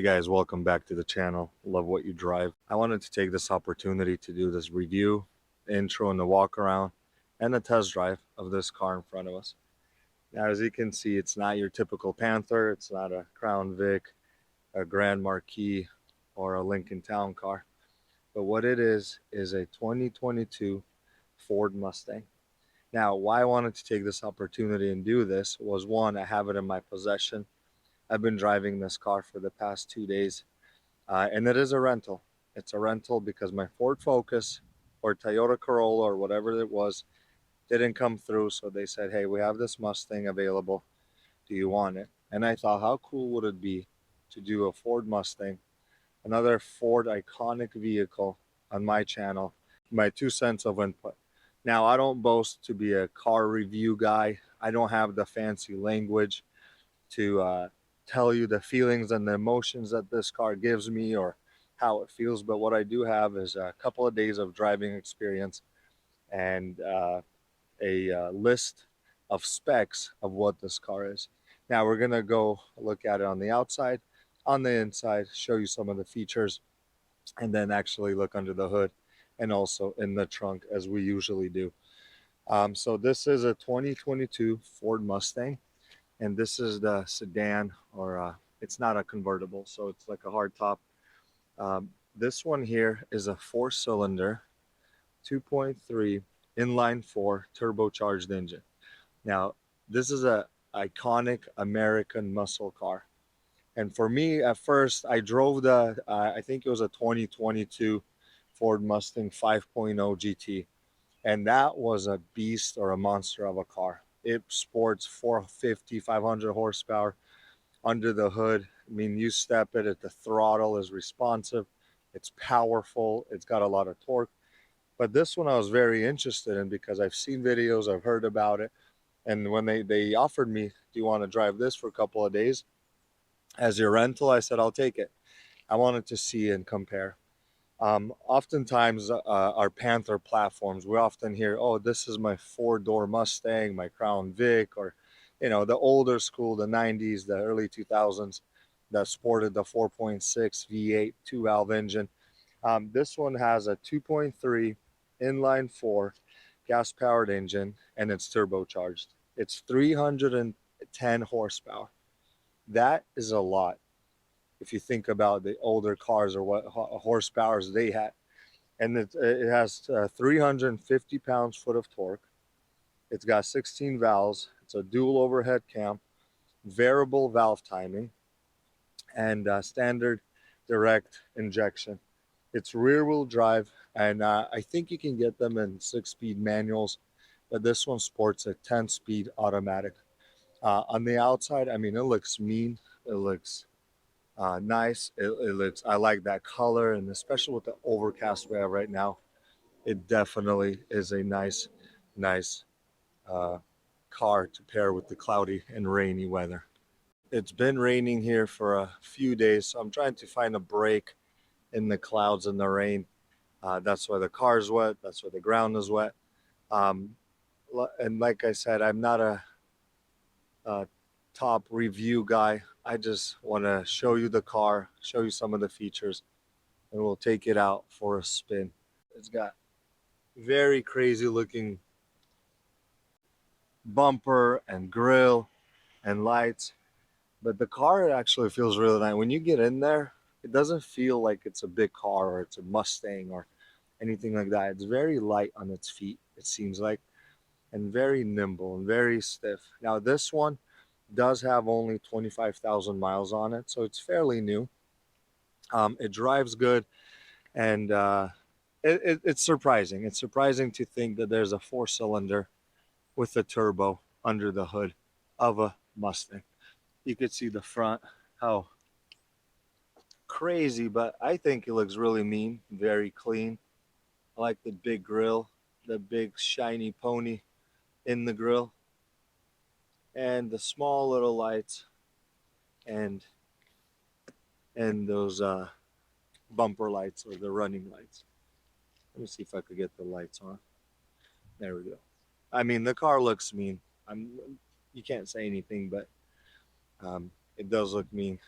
guys, welcome back to the channel. Love what you drive. I wanted to take this opportunity to do this review, intro, and the walk around and the test drive of this car in front of us. Now, as you can see, it's not your typical Panther. It's not a Crown Vic, a Grand Marquis, or a Lincoln Town car. But what it is a 2022 Ford Mustang. Now, why I wanted to take this opportunity and do this was, one, I have it in my possession. I've been driving this car for the past 2 days, and it is a rental. It's a rental because my Ford Focus or Toyota Corolla or whatever it was didn't come through. So they said, hey, we have this Mustang available. Do you want it? And I thought, how cool would it be to do a Ford Mustang, another Ford iconic vehicle on my channel, my 2 cents of input. Now, I don't boast to be a car review guy. I don't have the fancy language to tell you the feelings and the emotions that this car gives me or how it feels. But what I do have is a couple of days of driving experience and a list of specs of what this car is. Now we're gonna go look at it on the outside, on the inside, show you some of the features, and then actually look under the hood and also in the trunk as we usually do. So this is a 2022 Ford Mustang. And this is the sedan, or it's not a convertible, so it's like a hardtop. This one here is a 4-cylinder, 2.3 inline-4 turbocharged engine. Now, this is a iconic American muscle car. And for me, at first, I drove the, I think it was a 2022 Ford Mustang 5.0 GT. And that was a beast or a monster of a car. It sports 450, 500 horsepower under the hood. I mean, you step it, the throttle is responsive. It's powerful. It's got a lot of torque. But this one I was very interested in because I've seen videos, I've heard about it. And when they offered me, do you want to drive this for a couple of days as your rental? I said, I'll take it. I wanted to see and compare. Oftentimes our Panther platforms, we often hear, oh, this is my 4-door Mustang, my Crown Vic, or, you know, the older school, the 90s, the early 2000s that sported the 4.6 V8 2-valve engine. This one has a 2.3 inline-4 gas-powered engine, and it's turbocharged. It's 310 horsepower. That is a lot if you think about the older cars or what horsepowers they had. And it has 350 pounds-foot of torque. It's got 16 valves. It's a dual overhead cam, variable valve timing, and standard direct injection. It's rear-wheel drive, and I think you can get them in 6-speed manuals, but this one sports a 10-speed automatic. On the outside, I mean, it looks mean. It looks nice. It looks, I like that color, and especially with the overcast we have right now, it definitely is a nice car to pair with the cloudy and rainy weather. It's been raining here for a few days, so I'm trying to find a break in the clouds and the rain. That's why the car's wet. That's why the ground is wet. And like I said, I'm not a top review guy. I just want to show you the car, show you some of the features, and we'll take it out for a spin. It's got very crazy looking bumper and grill and lights, but the car actually feels really nice. When you get in there, it doesn't feel like it's a big car or it's a Mustang or anything like that. It's very light on its feet, it seems like, and very nimble and very stiff. Now this one does have only 25,000 miles on it, so it's fairly new. It drives good, and it's surprising. It's surprising to think that there's a 4-cylinder with a turbo under the hood of a Mustang. You could see the front, how crazy, but I think it looks really mean, very clean. I like the big grill, the big shiny pony in the grill, and the small little lights, and those bumper lights or the running lights. Let me see if I could get the lights on. There we go. I mean, the car looks mean. You can't say anything, but it does look mean.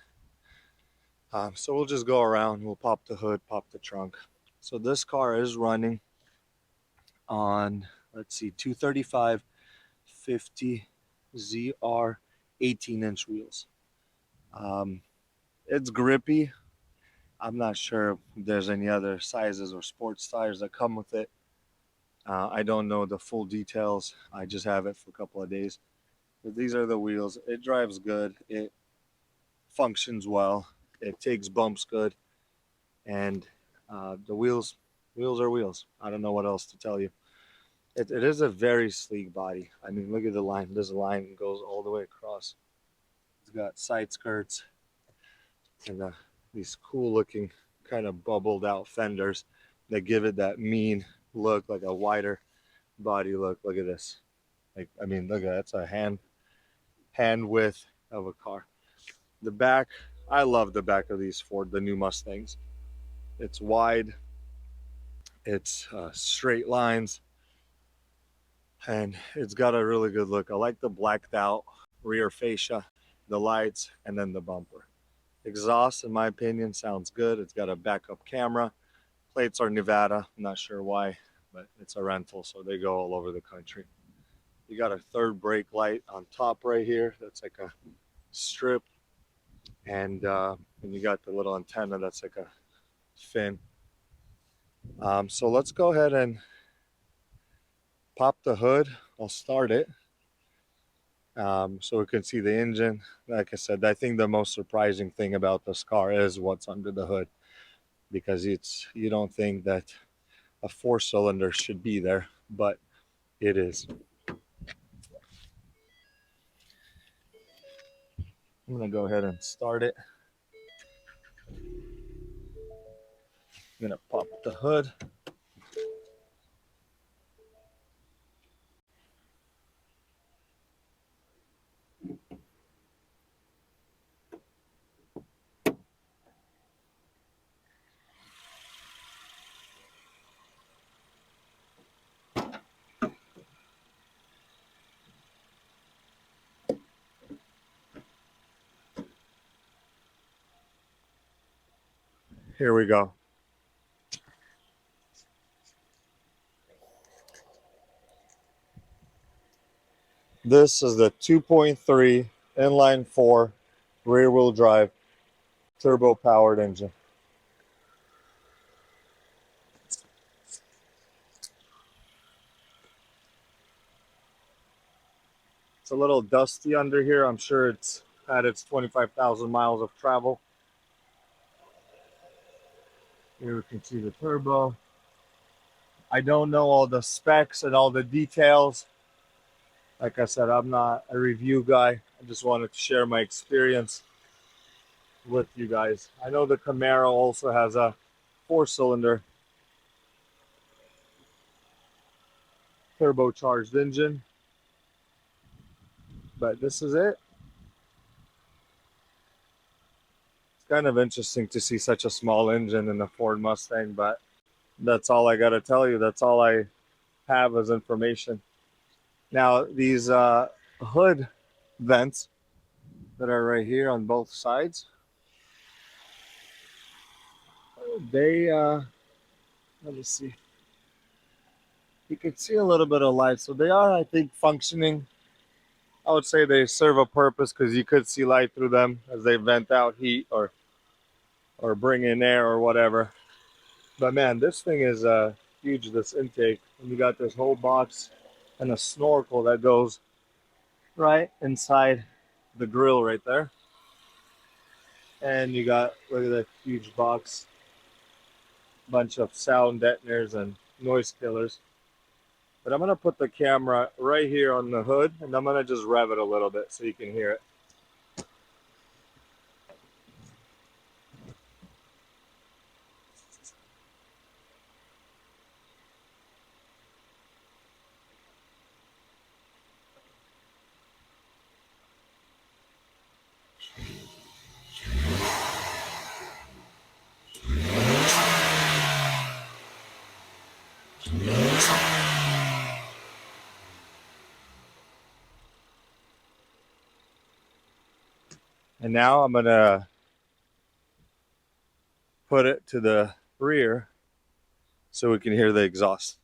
So we'll just go around, we'll pop the hood, pop the trunk. So this car is running on, let's see, 235 50 ZR 18-inch wheels. Um, it's grippy. I'm not sure if there's any other sizes or sports tires that come with it. I don't know the full details. I just have it for a couple of days. But these are the wheels. It drives good. It functions well. It takes bumps good. And the wheels are wheels. I don't know what else to tell you. It is a very sleek body. I mean, look at the line. This line goes all the way across. It's got side skirts and these cool looking kind of bubbled out fenders that give it that mean look, like a wider body look. Look at this. Like, I mean, look at that. That's a hand width of a car. The back, I love the back of these Ford, the new Mustangs. It's wide, it's straight lines, and it's got a really good look. I like the blacked out rear fascia, the lights, and then the bumper. Exhaust, in my opinion, sounds good. It's got a backup camera. Plates are Nevada. I'm not sure why, but it's a rental, so they go all over the country. You got a third brake light on top right here. That's like a strip, and you got the little antenna that's like a fin. So let's go ahead and pop the hood. I'll start it so we can see the engine. Like I said, I think the most surprising thing about this car is what's under the hood, because you don't think that a 4-cylinder should be there, but it is. I'm gonna go ahead and start it. I'm gonna pop the hood. Here we go. This is the 2.3 inline 4 rear wheel drive turbo powered engine. It's a little dusty under here. I'm sure it's had its 25,000 miles of travel. Here we can see the turbo. I don't know all the specs and all the details. Like I said, I'm not a review guy. I just wanted to share my experience with you guys. I know the Camaro also has a 4-cylinder turbocharged engine, but this is it. It's kind of interesting to see such a small engine in the Ford Mustang, but that's all I got to tell you. That's all I have as information. Now, these hood vents that are right here on both sides, they, let me see. You can see a little bit of light. So they are, I think, functioning. I would say they serve a purpose because you could see light through them as they vent out heat or bring in air or whatever. But man, this thing is huge, this intake. And you got this whole box and a snorkel that goes right inside the grill right there. And you got, look at that huge box, bunch of sound deadeners and noise killers. But I'm going to put the camera right here on the hood, and I'm going to just rev it a little bit so you can hear it. And now I'm going to put it to the rear so we can hear the exhaust.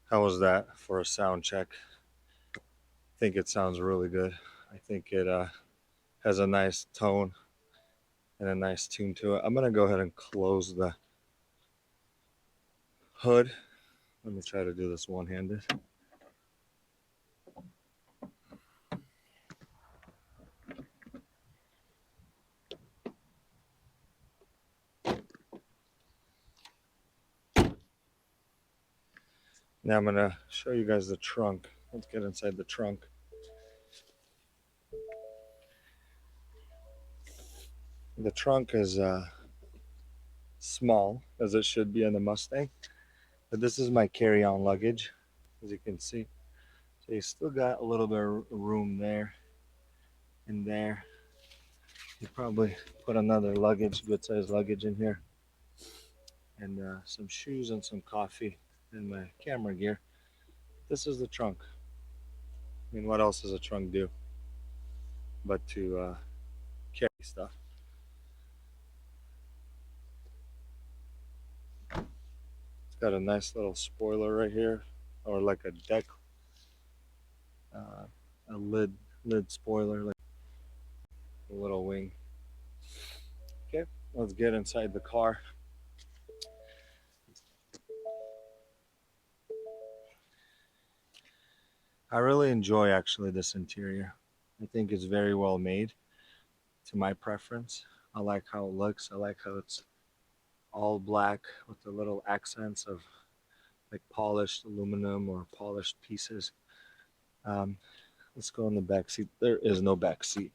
How was that for a sound check? I think it sounds really good. I think it has a nice tone and a nice tune to it. I'm gonna go ahead and close the hood. Let me try to do this one-handed. Now I'm gonna show you guys the trunk. Let's get inside the trunk. The trunk is small, as it should be in the Mustang, but this is my carry-on luggage, as you can see. So you still got a little bit of room there and there. You probably put another luggage, good sized luggage in here, and some shoes and some coffee and my camera gear. This is the trunk. I mean, what else does a trunk do but to carry stuff? It's got a nice little spoiler right here, or like a deck, a lid spoiler, like a little wing. Okay, let's get inside the car. I really enjoy actually this interior. I think it's very well made to my preference. I like how it looks. I like how it's all black with the little accents of like polished aluminum or polished pieces. Um, let's go in the back seat. There is no back seat.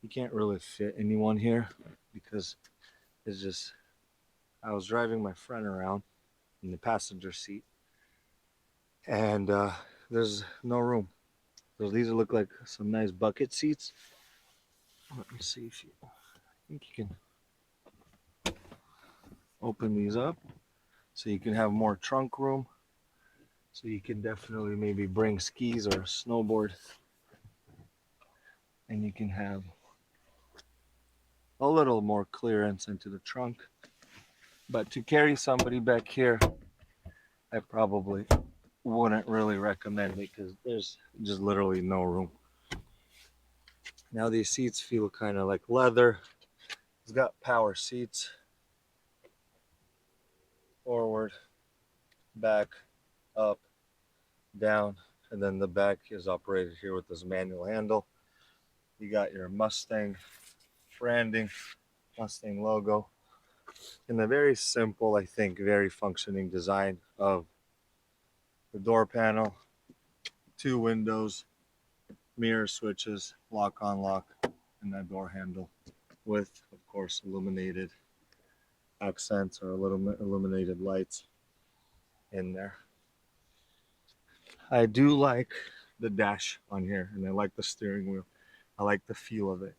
You can't really fit anyone here because it's just, I was driving my friend around in the passenger seat and there's no room. So these look like some nice bucket seats. Let me see if you, I think you can open these up so you can have more trunk room. So you can definitely maybe bring skis or a snowboard, and you can have a little more clearance into the trunk. But to carry somebody back here, I probably wouldn't really recommend it because there's just literally no room. Now these seats feel kind of like leather. It's got power seats, forward, back, up, down, and then the back is operated here with this manual handle. You got your Mustang branding, Mustang logo, and a very simple, I think, very functioning design of the door panel, 2 windows, mirror switches, lock on lock, and that door handle with, of course, illuminated accents or illuminated lights in there. I do like the dash on here, and I like the steering wheel. I like the feel of it.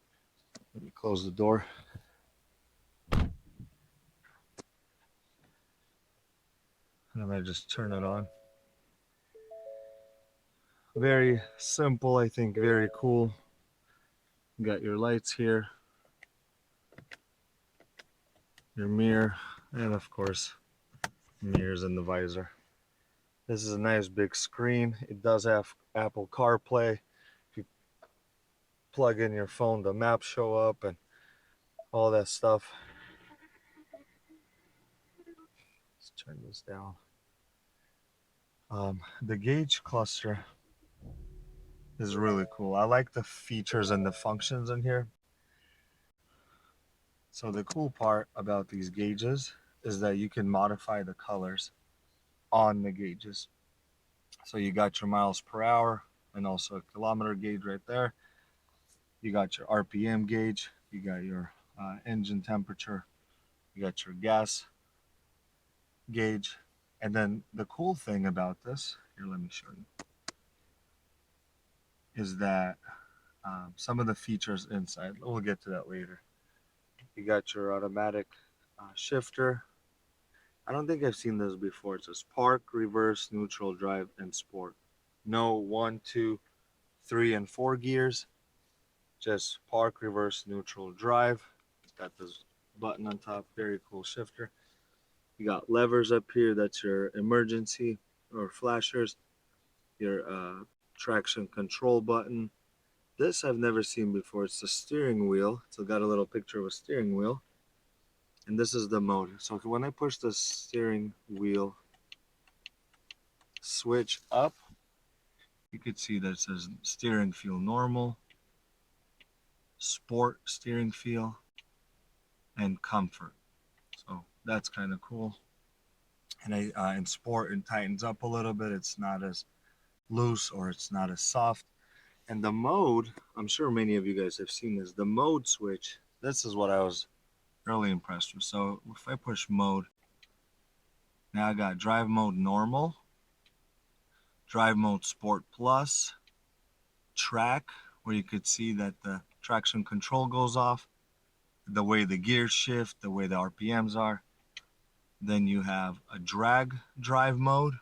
Let me close the door. And I'm gonna just turn it on. Very simple, I think, very cool. You got your lights here, your mirror, and of course, mirrors in the visor. This is a nice big screen. It does have Apple CarPlay. If you plug in your phone, the maps show up and all that stuff. Let's turn this down. The gauge cluster is really cool. I like the features and the functions in here. So the cool part about these gauges is that you can modify the colors on the gauges. So you got your miles per hour, and also a kilometer gauge right there. You got your RPM gauge, you got your engine temperature, you got your gas gauge. And then the cool thing about this, here, let me show you, is that some of the features inside. We'll get to that later. You got your automatic shifter. I don't think I've seen this before. It says park, reverse, neutral, drive, and sport. No 1, 2, 3, and 4 gears. Just park, reverse, neutral, drive. It's got this button on top. Very cool shifter. You got levers up here. That's your emergency or flashers. Your traction control button. This I've never seen before. It's the steering wheel. So got a little picture of a steering wheel. And this is the mode. So when I push the steering wheel switch up, you could see that it says steering feel normal, sport steering feel, and comfort. So that's kind of cool. And in sport, it tightens up a little bit. It's not as loose or it's not as soft. And the mode, I'm sure many of you guys have seen this, the mode switch, this is what I was really impressed with. So if I push mode, now I got drive mode normal, drive mode sport plus, track, where you could see that the traction control goes off, the way the gears shift, the way the RPMs are. Then you have a drag drive mode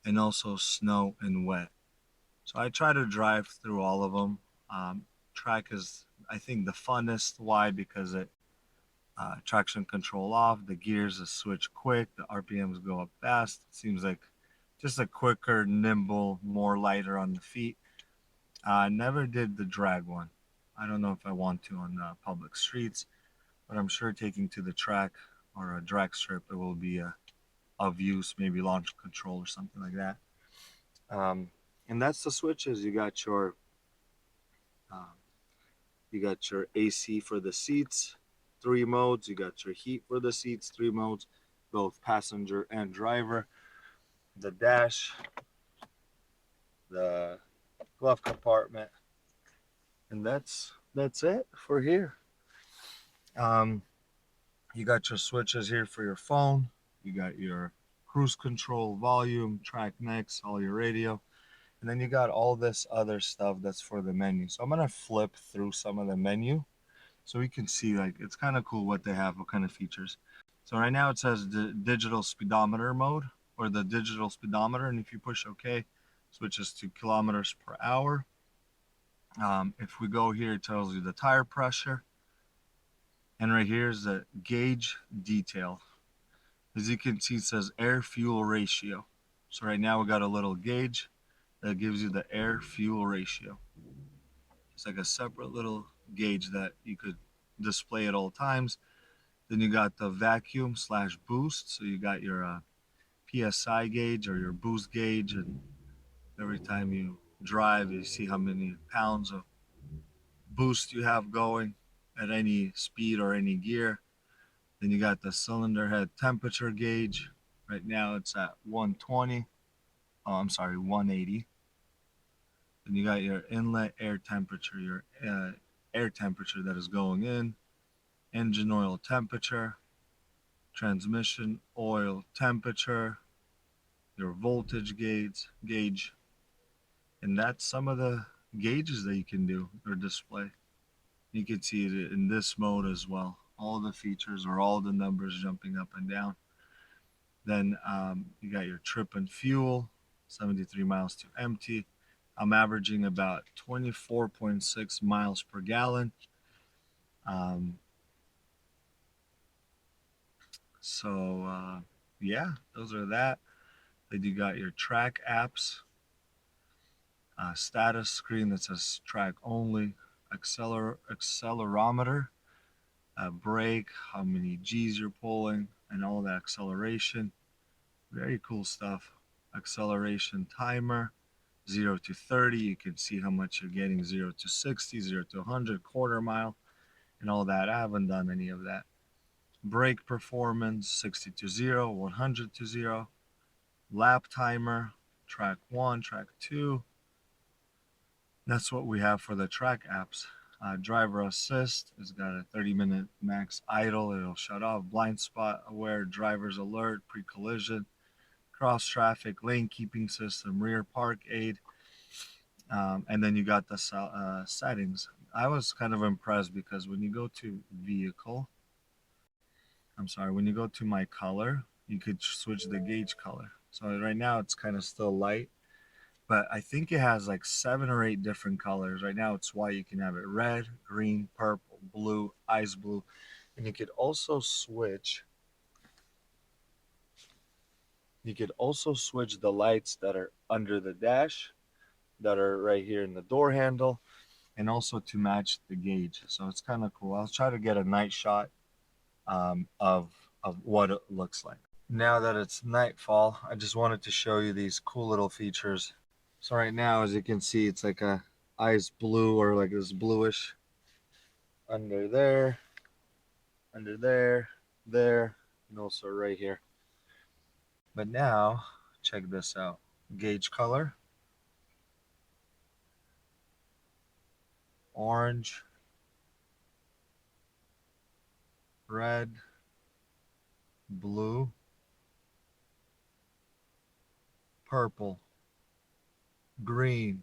and also snow and wet. So I try to drive through all of them. Track is, I think, the funnest. Why? Because it traction control off, the gears are switch quick, the RPMs go up fast. It seems like just a quicker, nimble, more lighter on the feet. Never did the drag one. I don't know if I want to on public streets, but I'm sure taking to the track or a drag strip, it will be of use, maybe launch control or something like that. And that's the switches. Um, you got your AC for the seats, 3 modes. You got your heat for the seats, 3 modes, both passenger and driver. The dash, the glove compartment, and that's it for here. You got your switches here for your phone. You got your cruise control, volume, track next, all your radio. And then you got all this other stuff that's for the menu. So I'm going to flip through some of the menu so we can see, like, it's kind of cool what they have, what kind of features. So right now it says the digital speedometer mode, or the digital speedometer. And if you push OK, switches to kilometers per hour. If we go here, it tells you the tire pressure. And right here is the gauge detail. As you can see, it says air fuel ratio. So right now we got a little gauge that gives you the air fuel ratio. It's like a separate little gauge that you could display at all times. Then you got the vacuum slash boost. So you got your PSI gauge or your boost gauge, and every time you drive, you see how many pounds of boost you have going at any speed or any gear. Then you got the cylinder head temperature gauge. Right now it's at 120. Oh, I'm sorry, 180. Then you got your inlet air temperature, your air temperature that is going in, engine oil temperature, transmission oil temperature, your voltage gauge, and that's some of the gauges that you can do or display. You can see it in this mode as well. All the features or all the numbers jumping up and down. Then you got your trip and fuel, 73 miles to empty. I'm averaging about 24.6 miles per gallon. Yeah, those are that. Then you got your track apps, status screen that says track only, accelerometer, brake, how many G's you're pulling, and all the acceleration. Very cool stuff. Acceleration timer, 0 to 30. You can see how much you're getting, 0 to 60, 0 to 100, quarter mile, and all that. I haven't done any of that. Brake performance, 60 to 0, 100 to 0. Lap timer, track 1, track 2. That's what we have for the track apps. Driver assist, it's got a 30-minute max idle, it'll shut off, blind spot aware, driver's alert, pre-collision, cross traffic, lane keeping system, rear park aid, and then you got the settings. I was kind of impressed because when you go to vehicle, when you go to my color, you could switch the gauge color. So right now it's kind of still light, but I think it has like 7 or 8 different colors. Right now it's white. You can have it red, green, purple, blue, ice blue, and you could also switch. You could also switch the lights that are under the dash, that are right here in the door handle, and also to match the gauge. So it's kind of cool. I'll try to get a night shot of what it looks like. Now that it's nightfall, I just wanted to show you these cool little features. So right now, as you can see, it's like a ice blue, or like this bluish under there, there, and also right here. But now, check this out. Gauge color. Orange, red, blue, purple, green,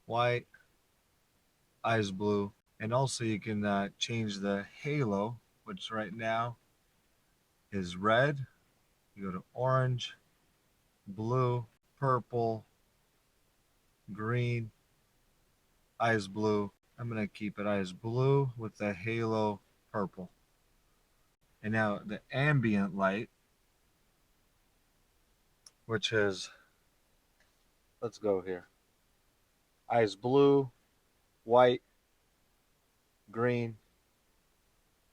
white, ice blue, and also you can change the halo, which right now is red. You go to orange, blue, purple, green, ice blue. I'm gonna keep it ice blue with the halo purple. And now the ambient light, which is, let's go here, ice blue, white, green,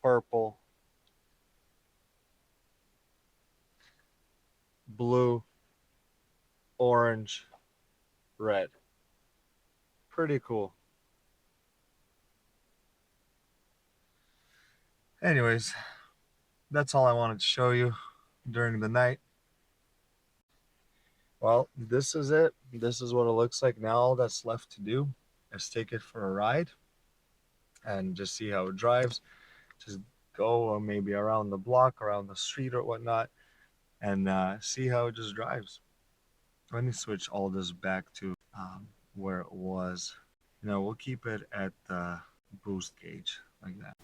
purple, blue, orange, red. Pretty cool. Anyways, that's all I wanted to show you during the night. Well, this is it. This is what it looks like now. All that's left to do is take it for a ride and just see how it drives. Just go maybe around the block, around the street or whatnot, and see how it just drives. Let me switch all this back to where it was. We'll keep it at the boost gauge like that.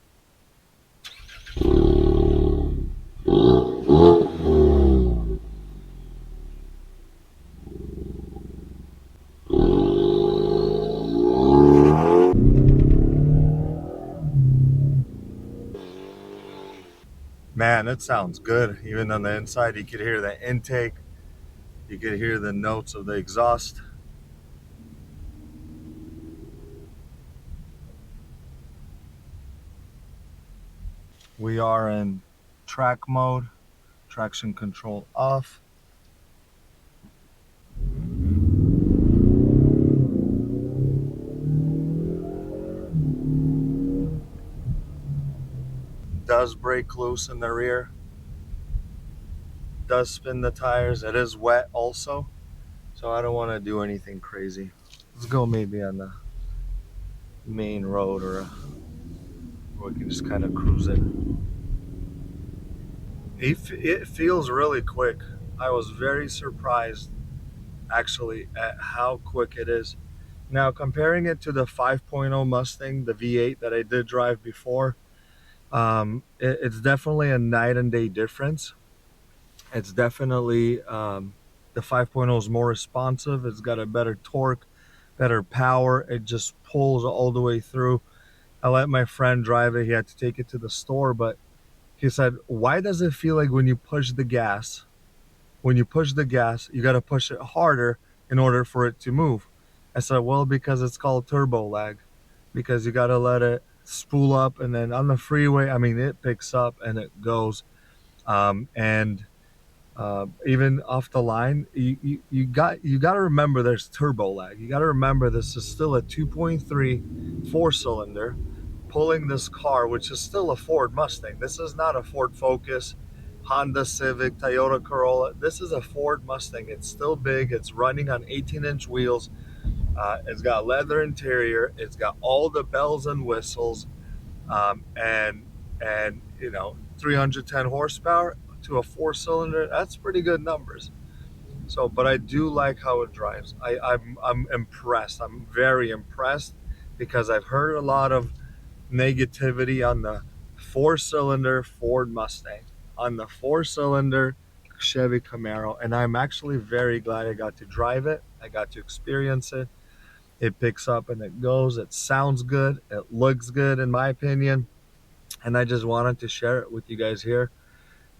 Man, it sounds good. Even on the inside, you could hear the intake. You could hear the notes of the exhaust. We are in track mode, traction control off. Does break loose in the rear. Does spin the tires. It is wet also, so I don't want to do anything crazy. Let's go maybe on the main road, or we can just kind of cruise it. It feels really quick. I was very surprised actually at how quick it is. Now, comparing it to the 5.0 Mustang, the V8 that I did drive before, it's definitely a night and day difference. It's definitely the 5.0 is more responsive. It's got a better torque, better power. It just pulls all the way through. I let my friend drive it. He had to take it to the store, but he said, why does it feel like when you push the gas, you got to push it harder in order for it to move? I said, well, because it's called turbo lag, because you got to let it spool up, and then on the freeway, I mean, it picks up and it goes. And even off the line, you got to remember there's turbo lag. You got to remember this is still a 2.3 4-cylinder pulling this car, which is still a Ford Mustang. This is not a Ford Focus, Honda Civic, Toyota Corolla. This is a Ford Mustang. It's still big. It's running on 18-inch wheels. It's got leather interior. It's got all the bells and whistles, and 310 horsepower to a four-cylinder. That's pretty good numbers. So, but I do like how it drives. I'm impressed. I'm very impressed because I've heard a lot of negativity on the four-cylinder Ford Mustang, on the four-cylinder Chevy Camaro, and I'm actually very glad I got to drive it. I got to experience it. It picks up and it goes. It sounds good. It looks good, in my opinion. And I just wanted to share it with you guys here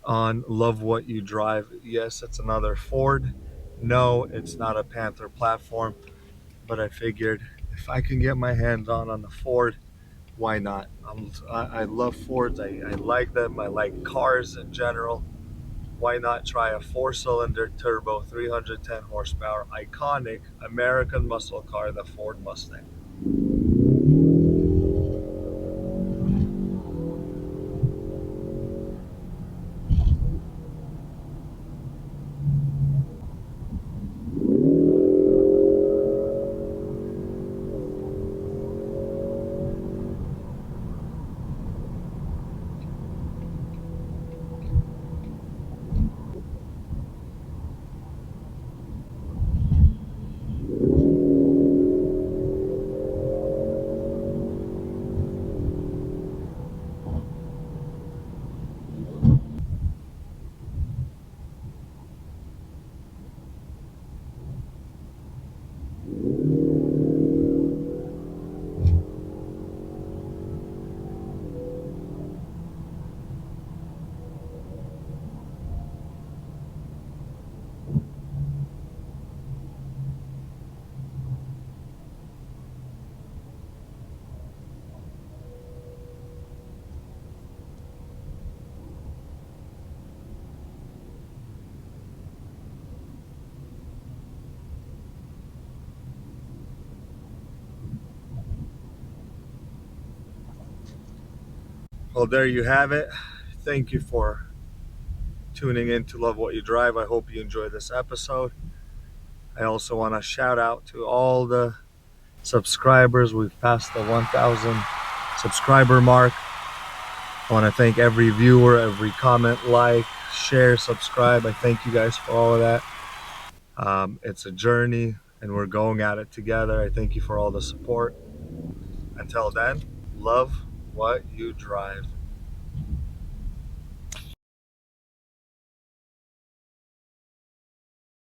on Love What You Drive. Yes, it's another Ford. No, it's not a Panther platform, but I figured if I can get my hands on the Ford, why not? I love Fords. I like them. I like cars in general. Why not try a four-cylinder turbo, 310 horsepower, iconic American muscle car, the Ford Mustang? Well, there you have it. Thank you for tuning in to Love What You Drive. I hope you enjoyed this episode. I also want to shout out to all the subscribers. We've passed the 1,000 subscriber mark. I want to thank every viewer, every comment, like, share, subscribe. I thank you guys for all of that. It's a journey and we're going at it together. I thank you for all the support. Until then, love what you drive.